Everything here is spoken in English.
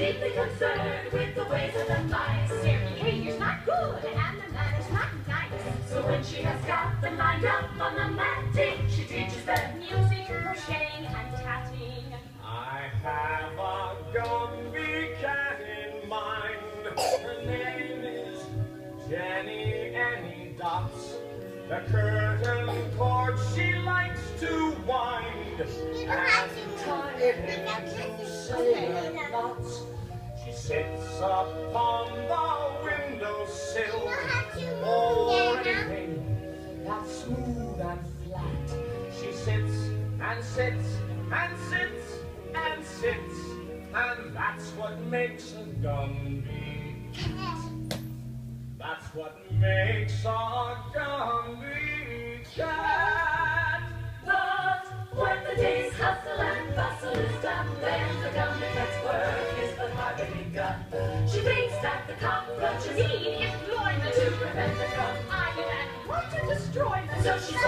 deeply concerned with the ways of the mice. Their behavior's not good and the manners not nice. So when she has got them lined up on the matting, she teaches them music, crocheting, and tatting. I have a Gumby cat in mind. Her name is Jenny Annie Dots. The curtain cord she likes to wind and tie it into sailor knots. She sits upon the windowsill or anything that's smooth and flat. She sits and sits and sits and sits, and that's what makes a Gumby cat. That's what makes a Gumby cat. But when the day's hustle and bustle is done, then the Gumby cat's work is but hardly begun. She thinks that the cockroaches Need employment to prevent them from I and want to destroy them. so she's